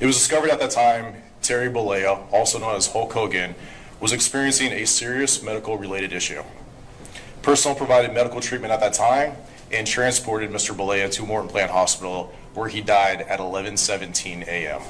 It was discovered at that time Terry Bollea, also known as Hulk Hogan, was experiencing a serious medical-related issue. Personnel provided medical treatment at that time and transported Mr. Bollea to Morton Plant Hospital, where he died at 11:17 a.m.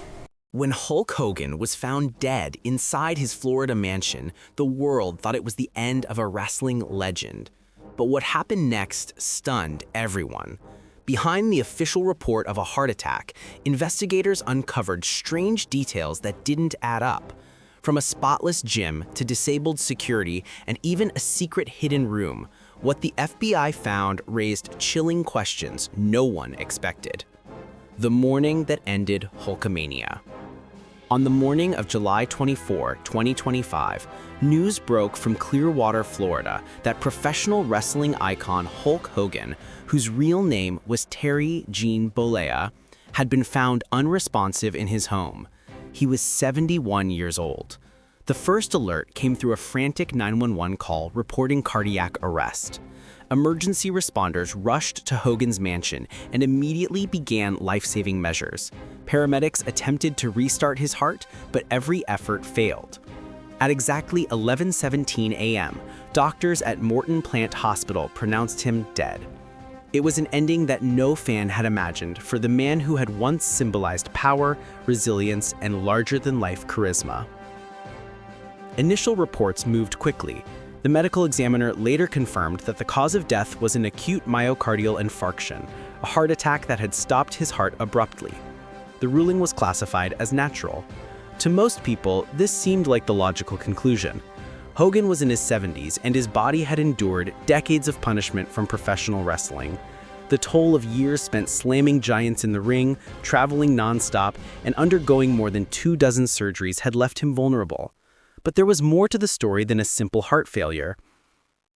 When Hulk Hogan was found dead inside his Florida mansion, the world thought it was the end of a wrestling legend. But what happened next stunned everyone. Behind the official report of a heart attack, investigators uncovered strange details that didn't add up. From a spotless gym to disabled security and even a secret hidden room, what the FBI found raised chilling questions no one expected. The morning that ended Hulkamania. On the morning of July 24, 2025, news broke from Clearwater, Florida, that professional wrestling icon Hulk Hogan, whose real name was Terry Gene Bollea, had been found unresponsive in his home. He was 71 years old. The first alert came through a frantic 911 call reporting cardiac arrest. Emergency responders rushed to Hogan's mansion and immediately began life-saving measures. Paramedics attempted to restart his heart, but every effort failed. At exactly 11:17 a.m., doctors at Morton Plant Hospital pronounced him dead. It was an ending that no fan had imagined for the man who had once symbolized power, resilience, and larger-than-life charisma. Initial reports moved quickly. The medical examiner later confirmed that the cause of death was an acute myocardial infarction, a heart attack that had stopped his heart abruptly. The ruling was classified as natural. To most people, this seemed like the logical conclusion. Hogan was in his 70s and his body had endured decades of punishment from professional wrestling. The toll of years spent slamming giants in the ring, traveling nonstop, and undergoing more than 24 surgeries had left him vulnerable. But there was more to the story than a simple heart failure.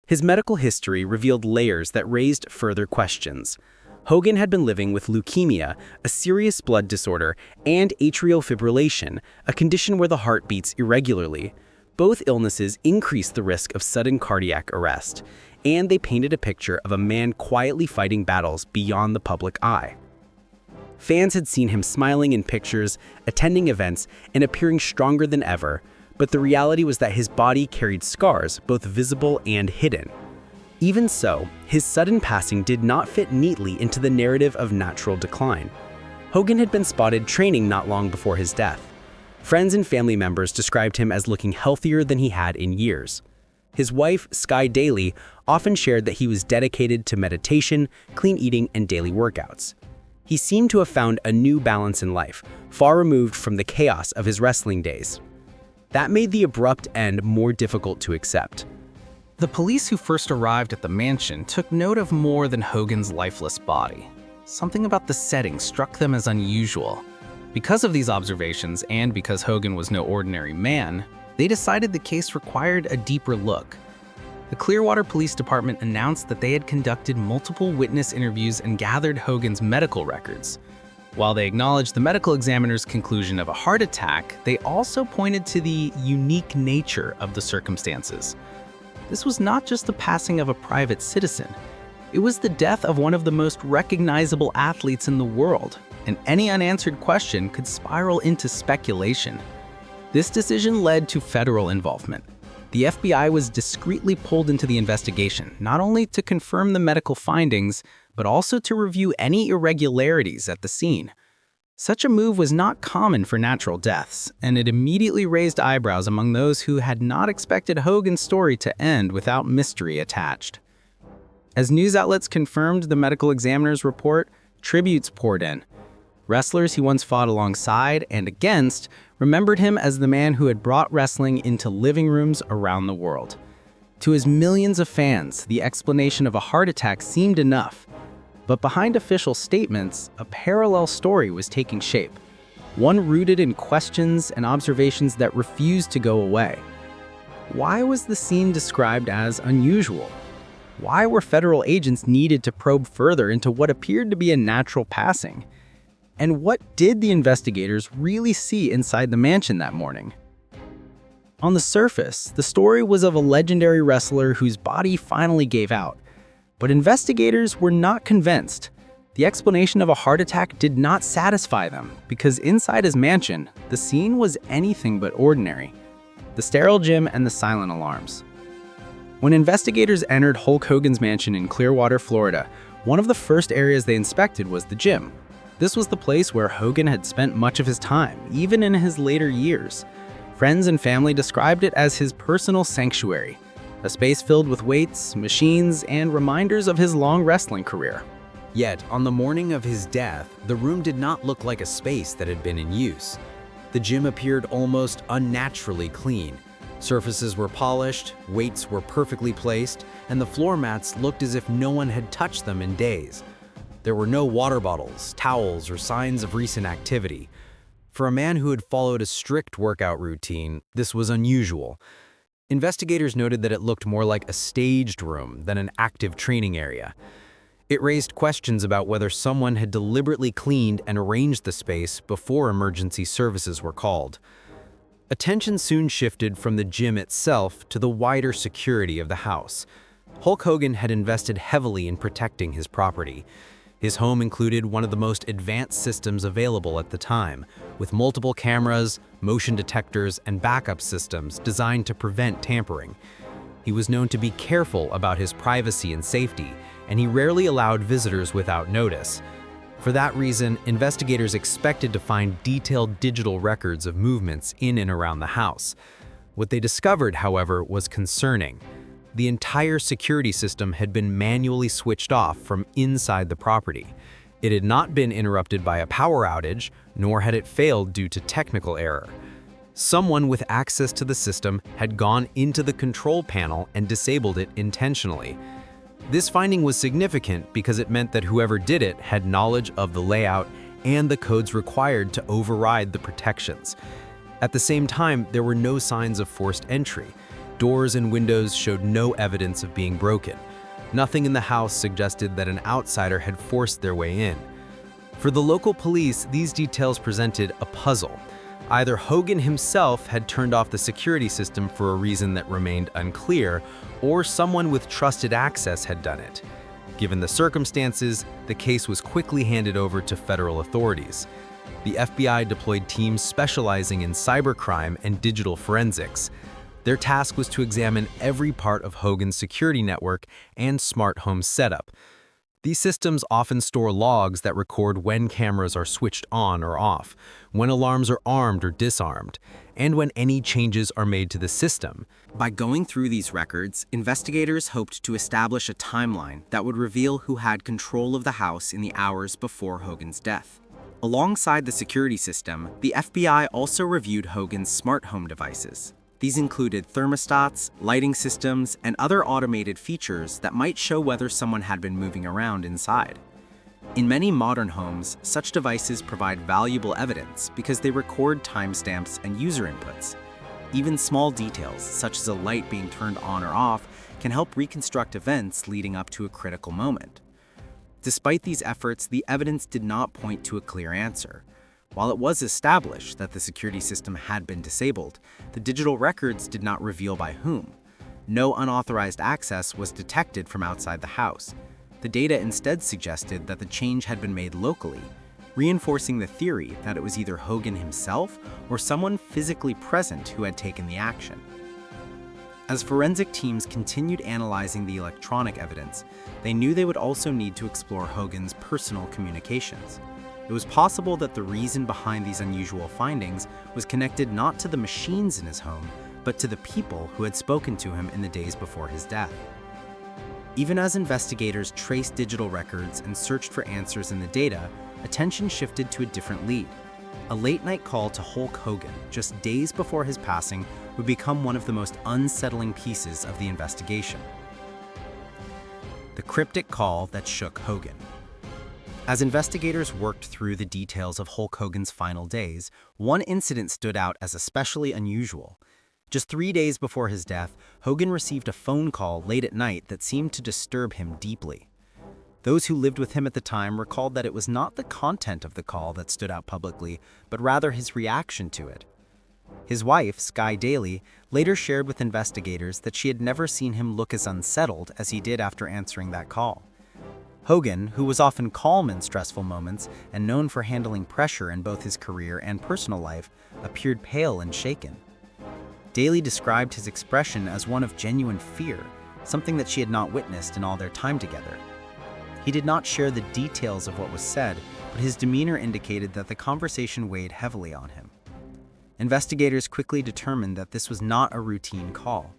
His medical history revealed layers that raised further questions. Hogan had been living with leukemia, a serious blood disorder, and atrial fibrillation, a condition where the heart beats irregularly. Both illnesses increased the risk of sudden cardiac arrest, and they painted a picture of a man quietly fighting battles beyond the public eye. Fans had seen him smiling in pictures, attending events, and appearing stronger than ever. But the reality was that his body carried scars, both visible and hidden. Even so, his sudden passing did not fit neatly into the narrative of natural decline. Hogan had been spotted training not long before his death. Friends and family members described him as looking healthier than he had in years. His wife, Sky Daly, often shared that he was dedicated to meditation, clean eating, and daily workouts. He seemed to have found a new balance in life, far removed from the chaos of his wrestling days. That made the abrupt end more difficult to accept. The police who first arrived at the mansion took note of more than Hogan's lifeless body. Something about the setting struck them as unusual. Because of these observations, and because Hogan was no ordinary man, they decided the case required a deeper look. The Clearwater Police Department announced that they had conducted multiple witness interviews and gathered Hogan's medical records. While they acknowledged the medical examiner's conclusion of a heart attack, they also pointed to the unique nature of the circumstances. This was not just the passing of a private citizen. It was the death of one of the most recognizable athletes in the world, and any unanswered question could spiral into speculation. This decision led to federal involvement. The FBI was discreetly pulled into the investigation, not only to confirm the medical findings, but also to review any irregularities at the scene. Such a move was not common for natural deaths, and it immediately raised eyebrows among those who had not expected Hogan's story to end without mystery attached. As news outlets confirmed the medical examiner's report, tributes poured in. Wrestlers he once fought alongside and against remembered him as the man who had brought wrestling into living rooms around the world. To his millions of fans, the explanation of a heart attack seemed enough. But behind official statements, a parallel story was taking shape, one rooted in questions and observations that refused to go away. Why was the scene described as unusual? Why were federal agents needed to probe further into what appeared to be a natural passing? And what did the investigators really see inside the mansion that morning? On the surface, the story was of a legendary wrestler whose body finally gave out. But investigators were not convinced. The explanation of a heart attack did not satisfy them, because inside his mansion, the scene was anything but ordinary. The sterile gym and the silent alarms. When investigators entered Hulk Hogan's mansion in Clearwater, Florida, one of the first areas they inspected was the gym. This was the place where Hogan had spent much of his time, even in his later years. Friends and family described it as his personal sanctuary, a space filled with weights, machines, and reminders of his long wrestling career. Yet, on the morning of his death, the room did not look like a space that had been in use. The gym appeared almost unnaturally clean. Surfaces were polished, weights were perfectly placed, and the floor mats looked as if no one had touched them in days. There were no water bottles, towels, or signs of recent activity. For a man who had followed a strict workout routine, this was unusual. Investigators noted that it looked more like a staged room than an active training area. It raised questions about whether someone had deliberately cleaned and arranged the space before emergency services were called. Attention soon shifted from the gym itself to the wider security of the house. Hulk Hogan had invested heavily in protecting his property. His home included one of the most advanced systems available at the time, with multiple cameras, motion detectors, and backup systems designed to prevent tampering. He was known to be careful about his privacy and safety, and he rarely allowed visitors without notice. For that reason, investigators expected to find detailed digital records of movements in and around the house. What they discovered, however, was concerning. The entire security system had been manually switched off from inside the property. It had not been interrupted by a power outage, nor had it failed due to technical error. Someone with access to the system had gone into the control panel and disabled it intentionally. This finding was significant because it meant that whoever did it had knowledge of the layout and the codes required to override the protections. At the same time, there were no signs of forced entry. Doors and windows showed no evidence of being broken. Nothing in the house suggested that an outsider had forced their way in. For the local police, these details presented a puzzle. Either Hogan himself had turned off the security system for a reason that remained unclear, or someone with trusted access had done it. Given the circumstances, the case was quickly handed over to federal authorities. The FBI deployed teams specializing in cybercrime and digital forensics. Their task was to examine every part of Hogan's security network and smart home setup. These systems often store logs that record when cameras are switched on or off, when alarms are armed or disarmed, and when any changes are made to the system. By going through these records, investigators hoped to establish a timeline that would reveal who had control of the house in the hours before Hogan's death. Alongside the security system, the FBI also reviewed Hogan's smart home devices. These included thermostats, lighting systems, and other automated features that might show whether someone had been moving around inside. In many modern homes, such devices provide valuable evidence because they record timestamps and user inputs. Even small details, such as a light being turned on or off, can help reconstruct events leading up to a critical moment. Despite these efforts, the evidence did not point to a clear answer. While it was established that the security system had been disabled, the digital records did not reveal by whom. No unauthorized access was detected from outside the house. The data instead suggested that the change had been made locally, reinforcing the theory that it was either Hogan himself or someone physically present who had taken the action. As forensic teams continued analyzing the electronic evidence, they knew they would also need to explore Hogan's personal communications. It was possible that the reason behind these unusual findings was connected not to the machines in his home, but to the people who had spoken to him in the days before his death. Even as investigators traced digital records and searched for answers in the data, attention shifted to a different lead. A late-night call to Hulk Hogan just days before his passing would become one of the most unsettling pieces of the investigation. The cryptic call that shook Hogan. As investigators worked through the details of Hulk Hogan's final days, one incident stood out as especially unusual. Just 3 days before his death, Hogan received a phone call late at night that seemed to disturb him deeply. Those who lived with him at the time recalled that it was not the content of the call that stood out publicly, but rather his reaction to it. His wife, Sky Daly, later shared with investigators that she had never seen him look as unsettled as he did after answering that call. Hogan, who was often calm in stressful moments and known for handling pressure in both his career and personal life, appeared pale and shaken. Daly described his expression as one of genuine fear, something that she had not witnessed in all their time together. He did not share the details of what was said, but his demeanor indicated that the conversation weighed heavily on him. Investigators quickly determined that this was not a routine call.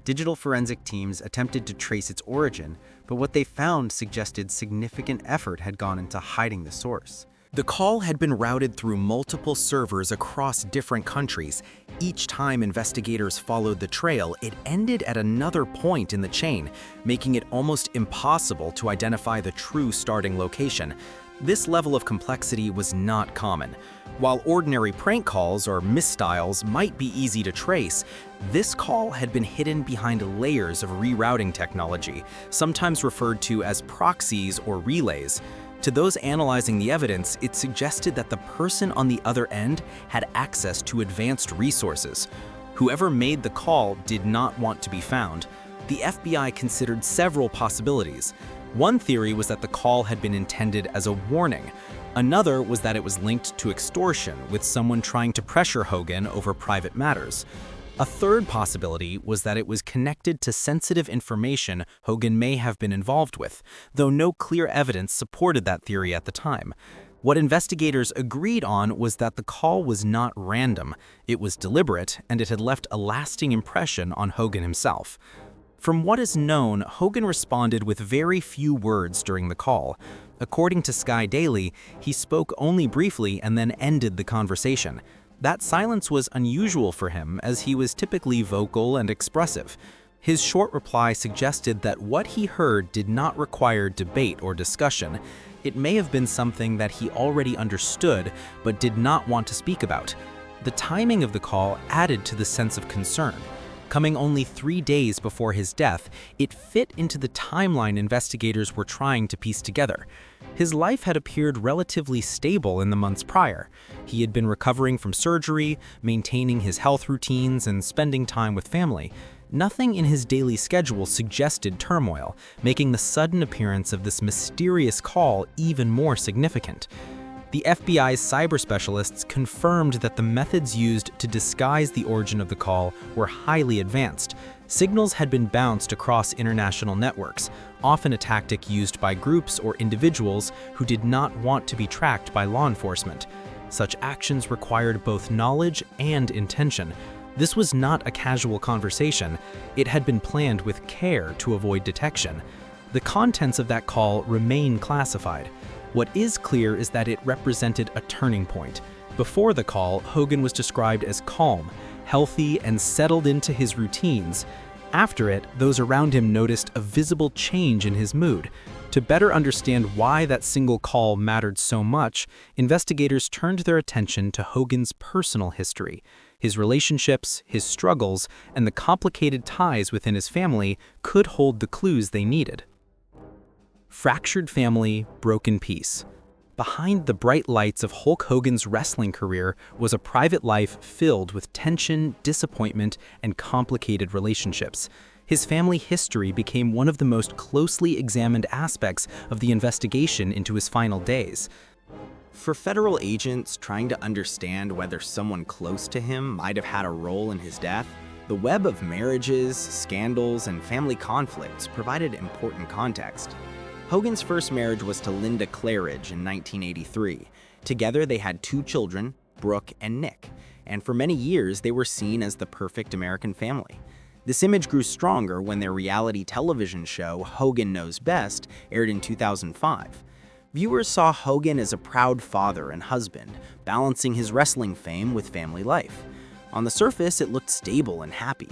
Digital forensic teams attempted to trace its origin, but what they found suggested significant effort had gone into hiding the source. The call had been routed through multiple servers across different countries. Each time investigators followed the trail, it ended at another point in the chain, making it almost impossible to identify the true starting location. This level of complexity was not common. While ordinary prank calls or misdials might be easy to trace, this call had been hidden behind layers of rerouting technology, sometimes referred to as proxies or relays. To those analyzing the evidence, it suggested that the person on the other end had access to advanced resources. Whoever made the call did not want to be found. The FBI considered several possibilities. One theory was that the call had been intended as a warning. Another was that it was linked to extortion, with someone trying to pressure Hogan over private matters. A third possibility was that it was connected to sensitive information Hogan may have been involved with, though no clear evidence supported that theory at the time. What investigators agreed on was that the call was not random, it was deliberate, and it had left a lasting impression on Hogan himself. From what is known, Hogan responded with very few words during the call. According to Sky Daily, he spoke only briefly and then ended the conversation. That silence was unusual for him, as he was typically vocal and expressive. His short reply suggested that what he heard did not require debate or discussion. It may have been something that he already understood but did not want to speak about. The timing of the call added to the sense of concern. Coming only 3 days before his death, it fit into the timeline investigators were trying to piece together. His life had appeared relatively stable in the months prior. He had been recovering from surgery, maintaining his health routines, and spending time with family. Nothing in his daily schedule suggested turmoil, making the sudden appearance of this mysterious call even more significant. The FBI's cyber specialists confirmed that the methods used to disguise the origin of the call were highly advanced. Signals had been bounced across international networks, often a tactic used by groups or individuals who did not want to be tracked by law enforcement. Such actions required both knowledge and intention. This was not a casual conversation. It had been planned with care to avoid detection. The contents of that call remain classified. What is clear is that it represented a turning point. Before the call, Hogan was described as calm, healthy, and settled into his routines. After it, those around him noticed a visible change in his mood. To better understand why that single call mattered so much, investigators turned their attention to Hogan's personal history. His relationships, his struggles, and the complicated ties within his family could hold the clues they needed. Fractured family, broken peace. Behind the bright lights of Hulk Hogan's wrestling career was a private life filled with tension, disappointment, and complicated relationships. His family history became one of the most closely examined aspects of the investigation into his final days. For federal agents trying to understand whether someone close to him might have had a role in his death, the web of marriages, scandals, and family conflicts provided important context. Hogan's first marriage was to Linda Claridge in 1983. Together they had 2 children, Brooke and Nick, and for many years they were seen as the perfect American family. This image grew stronger when their reality television show, Hogan Knows Best, aired in 2005. Viewers saw Hogan as a proud father and husband, balancing his wrestling fame with family life. On the surface, it looked stable and happy.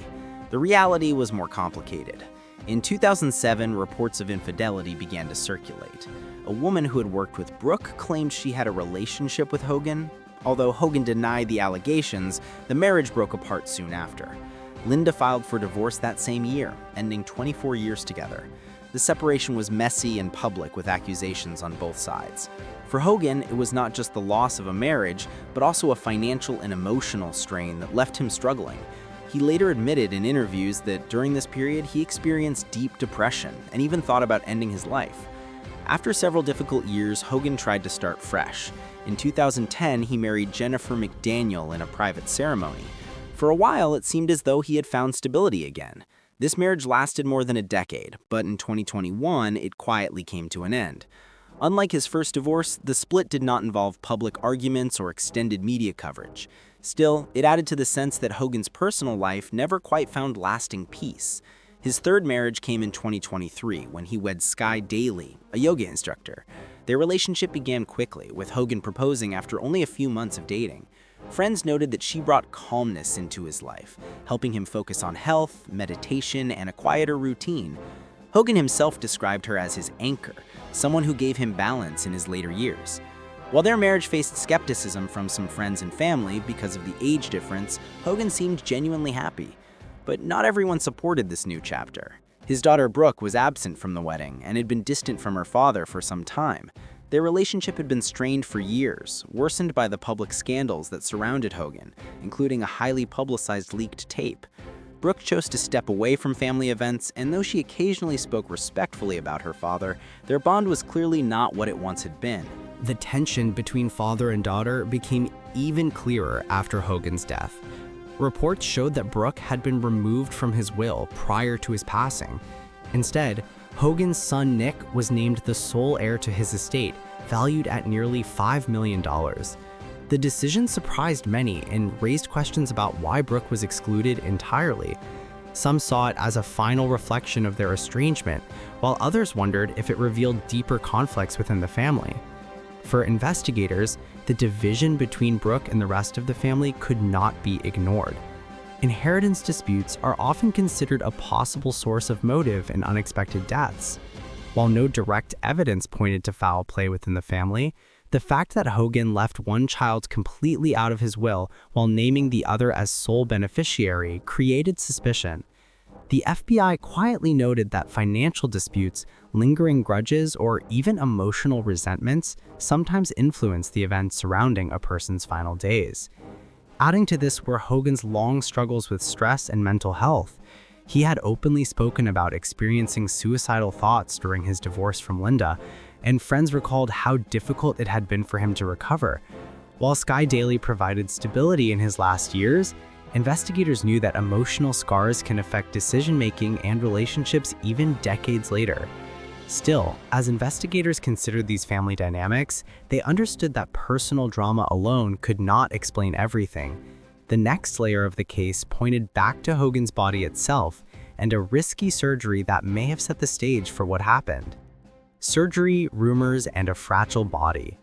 The reality was more complicated. In 2007, reports of infidelity began to circulate. A woman who had worked with Brooke claimed she had a relationship with Hogan. Although Hogan denied the allegations, the marriage broke apart soon after. Linda filed for divorce that same year, ending 24 years together. The separation was messy and public, with accusations on both sides. For Hogan, it was not just the loss of a marriage, but also a financial and emotional strain that left him struggling. He later admitted in interviews that during this period he experienced deep depression and even thought about ending his life. After several difficult years, Hogan tried to start fresh. In 2010, he married Jennifer McDaniel in a private ceremony. For a while, it seemed as though he had found stability again. This marriage lasted more than a decade, but in 2021, it quietly came to an end. Unlike his first divorce, the split did not involve public arguments or extended media coverage. Still, it added to the sense that Hogan's personal life never quite found lasting peace. His third marriage came in 2023 when he wed Sky Daly, a yoga instructor. Their relationship began quickly, with Hogan proposing after only a few months of dating. Friends noted that she brought calmness into his life, helping him focus on health, meditation, and a quieter routine. Hogan himself described her as his anchor, someone who gave him balance in his later years. While their marriage faced skepticism from some friends and family because of the age difference, Hogan seemed genuinely happy. But not everyone supported this new chapter. His daughter Brooke was absent from the wedding and had been distant from her father for some time. Their relationship had been strained for years, worsened by the public scandals that surrounded Hogan, including a highly publicized leaked tape. Brooke chose to step away from family events, and though she occasionally spoke respectfully about her father, their bond was clearly not what it once had been. The tension between father and daughter became even clearer after Hogan's death. Reports showed that Brooke had been removed from his will prior to his passing. Instead, Hogan's son Nick was named the sole heir to his estate, valued at nearly $5 million. The decision surprised many and raised questions about why Brooke was excluded entirely. Some saw it as a final reflection of their estrangement, while others wondered if it revealed deeper conflicts within the family. For investigators, the division between Brooke and the rest of the family could not be ignored. Inheritance disputes are often considered a possible source of motive in unexpected deaths. While no direct evidence pointed to foul play within the family, the fact that Hogan left one child completely out of his will while naming the other as sole beneficiary created suspicion. The FBI quietly noted that financial disputes, lingering grudges, or even emotional resentments sometimes influence the events surrounding a person's final days. Adding to this were Hogan's long struggles with stress and mental health. He had openly spoken about experiencing suicidal thoughts during his divorce from Linda, and friends recalled how difficult it had been for him to recover. While Sky Daly provided stability in his last years, investigators knew that emotional scars can affect decision-making and relationships even decades later. Still, as investigators considered these family dynamics, they understood that personal drama alone could not explain everything. The next layer of the case pointed back to Hogan's body itself and a risky surgery that may have set the stage for what happened. Surgery, rumors, and a fragile body.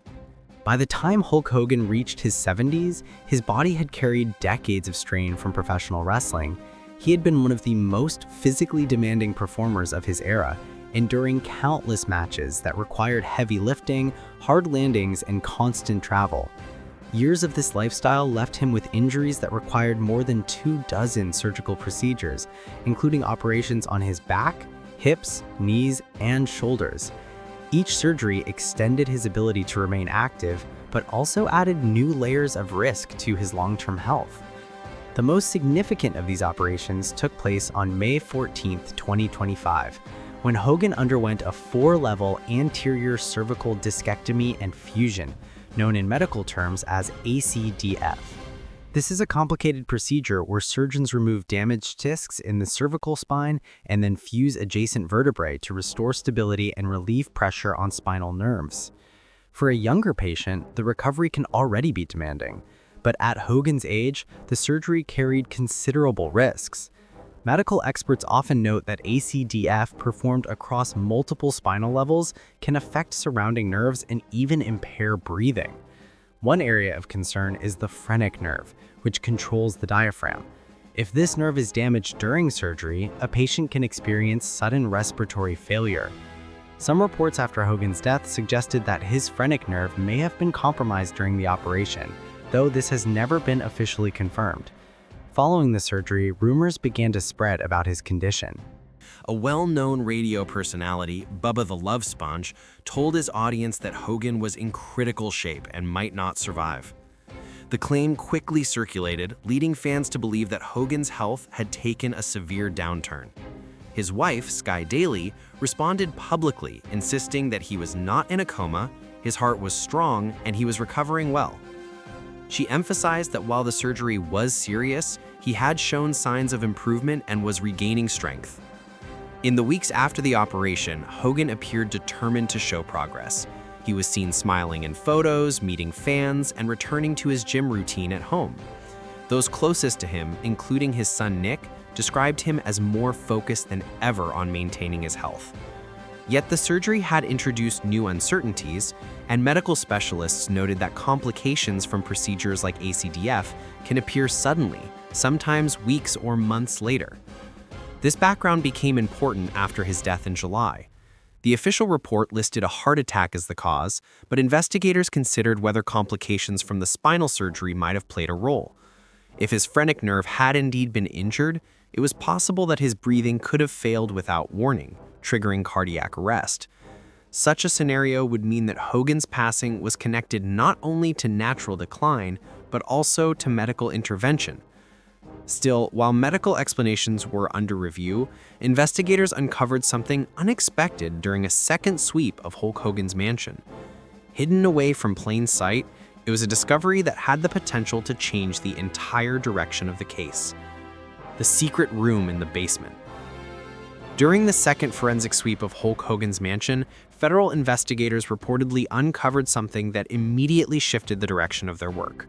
By the time Hulk Hogan reached his 70s, his body had carried decades of strain from professional wrestling. He had been one of the most physically demanding performers of his era, enduring countless matches that required heavy lifting, hard landings, and constant travel. Years of this lifestyle left him with injuries that required more than 24 surgical procedures, including operations on his back, hips, knees, and shoulders. Each surgery extended his ability to remain active, but also added new layers of risk to his long-term health. The most significant of these operations took place on May 14, 2025, when Hogan underwent a 4-level anterior cervical discectomy and fusion, known in medical terms as ACDF. This is a complicated procedure where surgeons remove damaged discs in the cervical spine and then fuse adjacent vertebrae to restore stability and relieve pressure on spinal nerves. For a younger patient, the recovery can already be demanding, but at Hogan's age, the surgery carried considerable risks. Medical experts often note that ACDF performed across multiple spinal levels can affect surrounding nerves and even impair breathing. One area of concern is the phrenic nerve, which controls the diaphragm. If this nerve is damaged during surgery, a patient can experience sudden respiratory failure. Some reports after Hogan's death suggested that his phrenic nerve may have been compromised during the operation, though this has never been officially confirmed. Following the surgery, rumors began to spread about his condition. A well-known radio personality, Bubba the Love Sponge, told his audience that Hogan was in critical shape and might not survive. The claim quickly circulated, leading fans to believe that Hogan's health had taken a severe downturn. His wife, Sky Daly, responded publicly, insisting that he was not in a coma, his heart was strong, and he was recovering well. She emphasized that while the surgery was serious, he had shown signs of improvement and was regaining strength. In the weeks after the operation, Hogan appeared determined to show progress. He was seen smiling in photos, meeting fans, and returning to his gym routine at home. Those closest to him, including his son Nick, described him as more focused than ever on maintaining his health. Yet the surgery had introduced new uncertainties, and medical specialists noted that complications from procedures like ACDF can appear suddenly, sometimes weeks or months later. This background became important after his death in July. The official report listed a heart attack as the cause, but investigators considered whether complications from the spinal surgery might have played a role. If his phrenic nerve had indeed been injured, it was possible that his breathing could have failed without warning, triggering cardiac arrest. Such a scenario would mean that Hogan's passing was connected not only to natural decline, but also to medical intervention. Still, while medical explanations were under review, investigators uncovered something unexpected during a second sweep of Hulk Hogan's mansion. Hidden away from plain sight, it was a discovery that had the potential to change the entire direction of the case. The secret room in the basement. During the second forensic sweep of Hulk Hogan's mansion, federal investigators reportedly uncovered something that immediately shifted the direction of their work.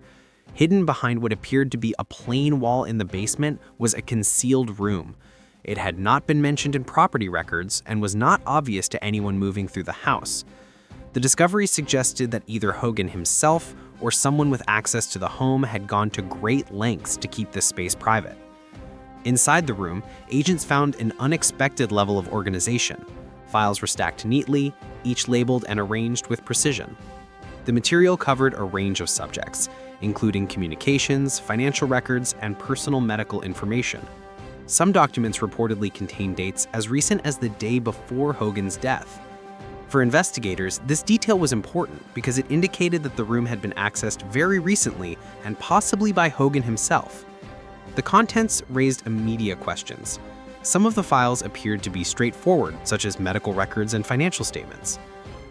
Hidden behind what appeared to be a plain wall in the basement was a concealed room. It had not been mentioned in property records and was not obvious to anyone moving through the house. The discovery suggested that either Hogan himself or someone with access to the home had gone to great lengths to keep this space private. Inside the room, agents found an unexpected level of organization. Files were stacked neatly, each labeled and arranged with precision. The material covered a range of subjects, including communications, financial records, and personal medical information. Some documents reportedly contained dates as recent as the day before Hogan's death. For investigators, this detail was important because it indicated that the room had been accessed very recently and possibly by Hogan himself. The contents raised immediate questions. Some of the files appeared to be straightforward, such as medical records and financial statements.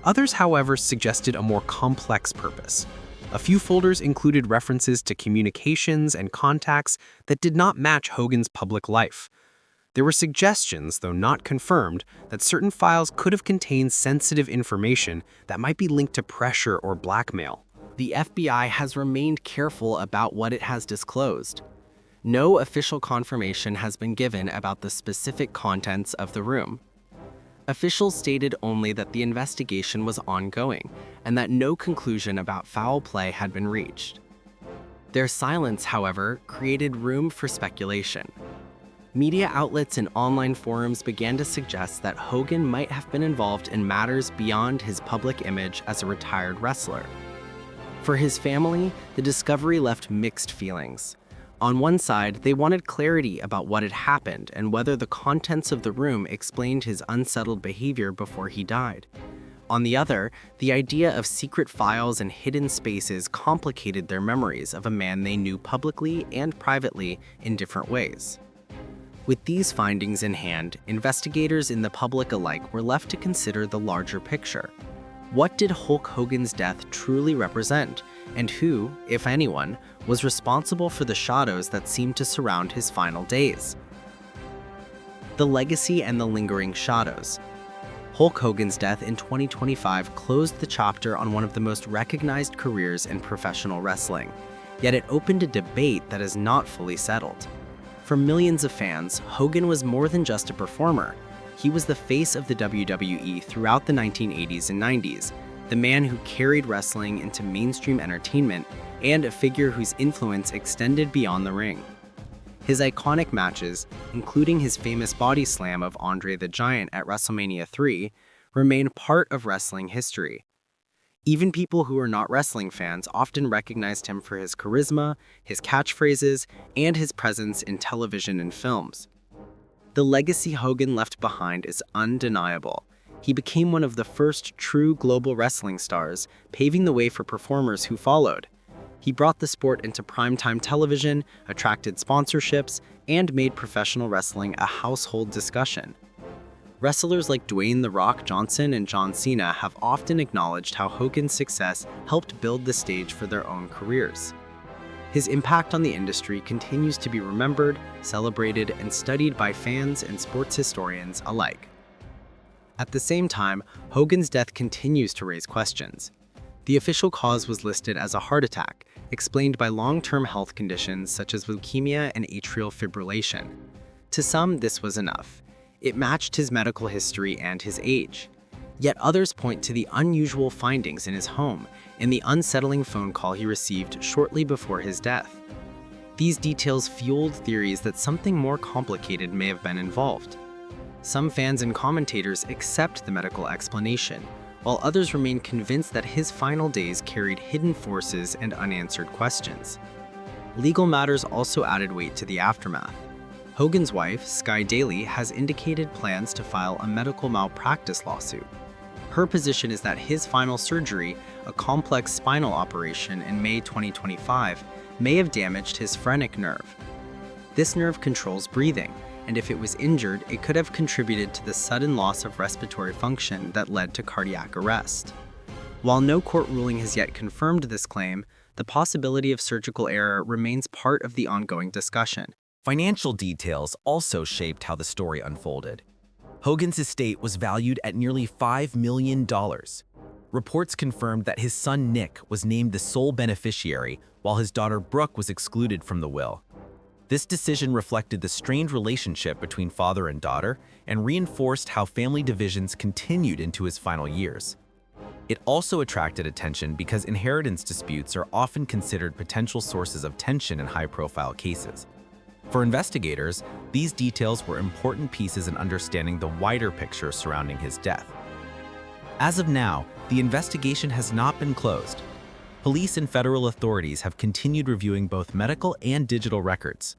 Others, however, suggested a more complex purpose. A few folders included references to communications and contacts that did not match Hogan's public life. There were suggestions, though not confirmed, that certain files could have contained sensitive information that might be linked to pressure or blackmail. The FBI has remained careful about what it has disclosed. No official confirmation has been given about the specific contents of the room. Officials stated only that the investigation was ongoing and that no conclusion about foul play had been reached. Their silence, however, created room for speculation. Media outlets and online forums began to suggest that Hogan might have been involved in matters beyond his public image as a retired wrestler. For his family, the discovery left mixed feelings. On one side, they wanted clarity about what had happened and whether the contents of the room explained his unsettled behavior before he died. On the other, the idea of secret files and hidden spaces complicated their memories of a man they knew publicly and privately in different ways. With these findings in hand, investigators and the public alike were left to consider the larger picture. What did Hulk Hogan's death truly represent, and who, if anyone, was responsible for the shadows that seemed to surround his final days? The legacy and the lingering shadows. Hulk Hogan's death in 2025 closed the chapter on one of the most recognized careers in professional wrestling, yet it opened a debate that is not fully settled. For millions of fans, Hogan was more than just a performer. He was the face of the WWE throughout the 1980s and 90s, the man who carried wrestling into mainstream entertainment, and a figure whose influence extended beyond the ring. His iconic matches, including his famous body slam of Andre the Giant at WrestleMania 3, remain part of wrestling history. Even people who are not wrestling fans often recognized him for his charisma, his catchphrases, and his presence in television and films. The legacy Hogan left behind is undeniable. He became one of the first true global wrestling stars, paving the way for performers who followed. He brought the sport into primetime television, attracted sponsorships, and made professional wrestling a household discussion. Wrestlers like Dwayne "The Rock" Johnson and John Cena have often acknowledged how Hogan's success helped build the stage for their own careers. His impact on the industry continues to be remembered, celebrated, and studied by fans and sports historians alike. At the same time, Hogan's death continues to raise questions. The official cause was listed as a heart attack, explained by long-term health conditions such as leukemia and atrial fibrillation. To some, this was enough. It matched his medical history and his age. Yet others point to the unusual findings in his home and the unsettling phone call he received shortly before his death. These details fueled theories that something more complicated may have been involved. Some fans and commentators accept the medical explanation, while others remain convinced that his final days carried hidden forces and unanswered questions. Legal matters also added weight to the aftermath. Hogan's wife, Sky Daly, has indicated plans to file a medical malpractice lawsuit. Her position is that his final surgery, a complex spinal operation in May 2025, may have damaged his phrenic nerve. This nerve controls breathing, and if it was injured, it could have contributed to the sudden loss of respiratory function that led to cardiac arrest. While no court ruling has yet confirmed this claim, the possibility of surgical error remains part of the ongoing discussion. Financial details also shaped how the story unfolded. Hogan's estate was valued at nearly $5 million. Reports confirmed that his son Nick was named the sole beneficiary, while his daughter Brooke was excluded from the will. This decision reflected the strained relationship between father and daughter and reinforced how family divisions continued into his final years. It also attracted attention because inheritance disputes are often considered potential sources of tension in high-profile cases. For investigators, these details were important pieces in understanding the wider picture surrounding his death. As of now, the investigation has not been closed. Police and federal authorities have continued reviewing both medical and digital records.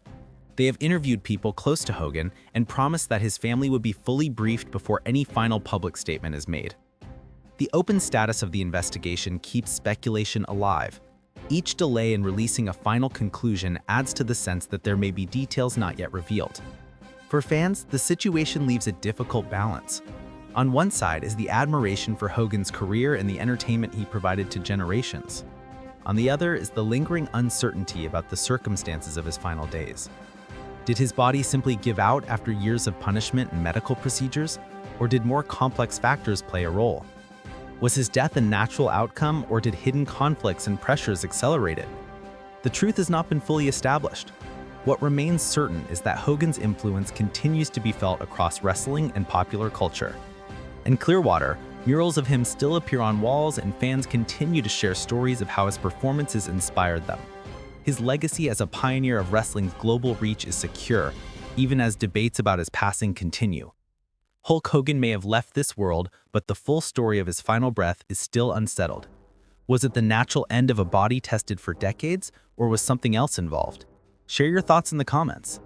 They have interviewed people close to Hogan and promised that his family would be fully briefed before any final public statement is made. The open status of the investigation keeps speculation alive. Each delay in releasing a final conclusion adds to the sense that there may be details not yet revealed. For fans, the situation leaves a difficult balance. On one side is the admiration for Hogan's career and the entertainment he provided to generations. On the other is the lingering uncertainty about the circumstances of his final days. Did his body simply give out after years of punishment and medical procedures, or did more complex factors play a role? Was his death a natural outcome, or did hidden conflicts and pressures accelerate it? The truth has not been fully established. What remains certain is that Hogan's influence continues to be felt across wrestling and popular culture. In Clearwater, murals of him still appear on walls, and fans continue to share stories of how his performances inspired them. His legacy as a pioneer of wrestling's global reach is secure, even as debates about his passing continue. Hulk Hogan may have left this world, but the full story of his final breath is still unsettled. Was it the natural end of a body tested for decades, or was something else involved? Share your thoughts in the comments.